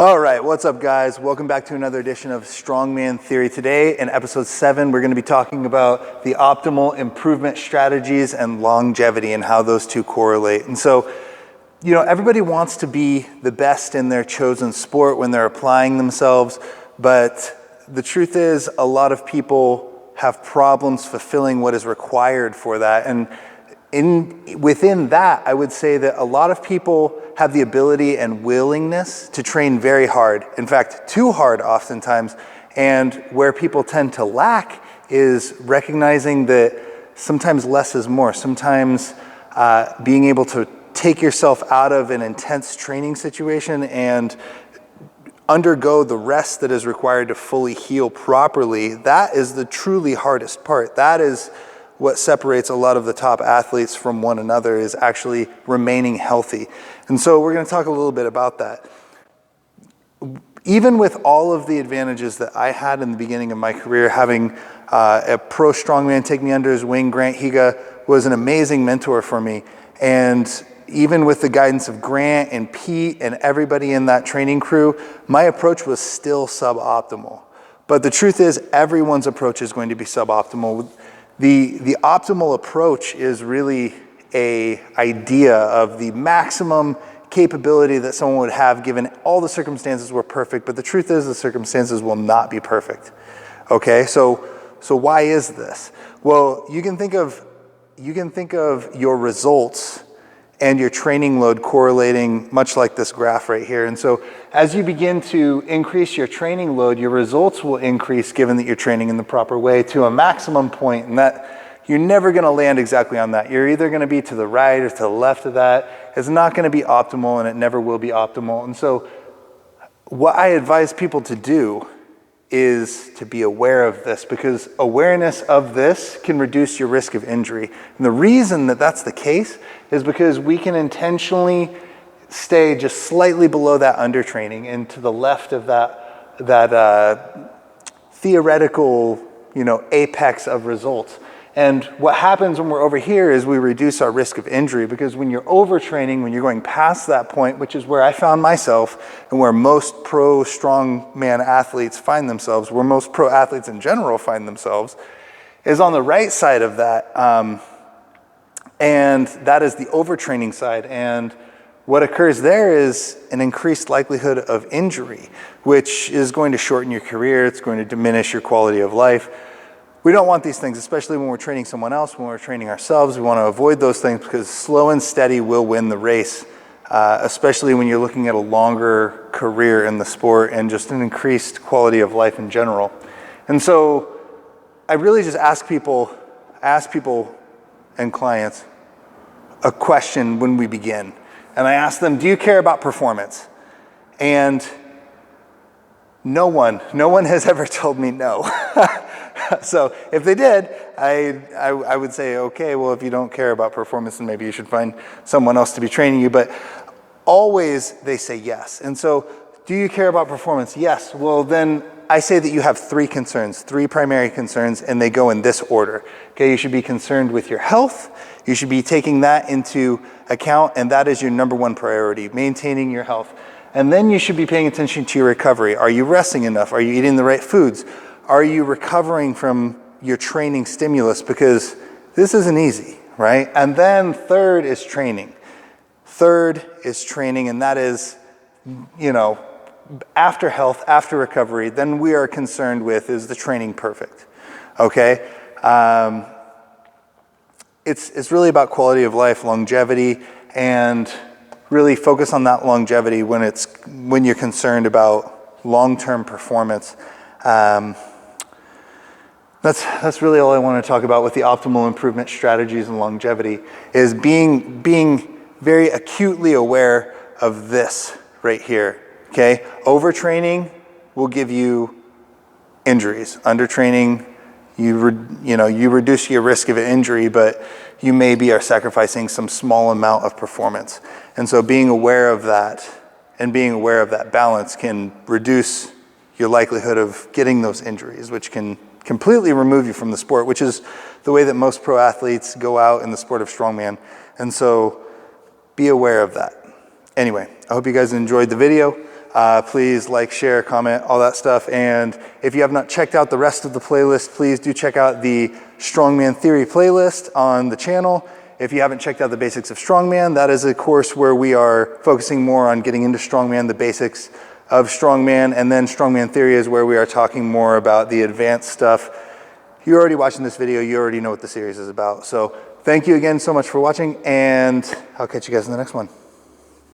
All right, what's up guys? Welcome back to another edition of Strongman Theory. Today in episode 7, we're going to be talking about the optimal improvement strategies and longevity and how those two correlate. And so, everybody wants to be the best in their chosen sport when they're applying themselves, but the truth is a lot of people have problems fulfilling what is required for that. And within that, I would say that a lot of people have the ability and willingness to train very hard. In fact, too hard oftentimes. And where people tend to lack is recognizing that sometimes less is more. Sometimes being able to take yourself out of an intense training situation and undergo the rest that is required to fully heal properly, that is the truly hardest part. That is what separates a lot of the top athletes from one another, is actually remaining healthy. And so we're going to talk a little bit about that. Even with all of the advantages that I had in the beginning of my career, having a pro strongman take me under his wing, Grant Higa was an amazing mentor for me. And even with the guidance of Grant and Pete and everybody in that training crew, my approach was still suboptimal. But the truth is, everyone's approach is going to be suboptimal. The optimal approach is really an idea of the maximum capability that someone would have given all the circumstances were perfect, but the truth is the circumstances will not be perfect. Okay, so why is this? Well, you can think of your results and your training load correlating much like this graph right here. And so as you begin to increase your training load, your results will increase given that you're training in the proper way to a maximum point, and that you're never gonna land exactly on that. You're either gonna be to the right or to the left of that. It's not gonna be optimal, and it never will be optimal. And so what I advise people to do is to be aware of this, because awareness of this can reduce your risk of injury. And the reason that that's the case is because we can intentionally stay just slightly below that undertraining and to the left of that theoretical, apex of results. And what happens when we're over here is we reduce our risk of injury, because when you're overtraining, when you're going past that point, which is where I found myself and where most pro strongman athletes find themselves, where most pro athletes in general find themselves, is on the right side of that. And that is the overtraining side. And what occurs there is an increased likelihood of injury, which is going to shorten your career. It's going to diminish your quality of life. We don't want these things, especially when we're training someone else, when we're training ourselves. We want to avoid those things because slow and steady will win the race, especially when you're looking at a longer career in the sport and just an increased quality of life in general. And so I really just ask people and clients a question when we begin. And I ask them, do you care about performance? And no one has ever told me no. So if they did, I would say, okay, well, if you don't care about performance, then maybe you should find someone else to be training you. But always they say yes. And so, do you care about performance? Yes. Well, then I say that you have three primary concerns, and they go in this order. Okay, you should be concerned with your health. You should be taking that into account, and that is your number one priority, maintaining your health. And then you should be paying attention to your recovery. Are you resting enough? Are you eating the right foods? Are you recovering from your training stimulus? Because this isn't easy, right? And then third is training. And that is, after health, after recovery, then we are concerned with, is the training perfect? Okay? It's really about quality of life, longevity, and really focus on that longevity when you're concerned about long-term performance. That's really all I want to talk about with the optimal improvement strategies and longevity, is being very acutely aware of this right here. Okay, overtraining will give you injuries. Undertraining, you reduce your risk of injury, but you maybe are sacrificing some small amount of performance. And so being aware of that and being aware of that balance can reduce your likelihood of getting those injuries, which can completely remove you from the sport, which is the way that most pro athletes go out in the sport of strongman. And so be aware of that. Anyway, I hope you guys enjoyed the video. Please like, share, comment, all that stuff. And if you have not checked out the rest of the playlist, please do check out the Strongman Theory playlist on the channel. If you haven't checked out the basics of Strongman, that is a course where we are focusing more on getting into Strongman, the basics of Strongman, and then Strongman Theory is where we are talking more about the advanced stuff. You're already watching this video, you already know what the series is about. So thank you again so much for watching, and I'll catch you guys in the next one.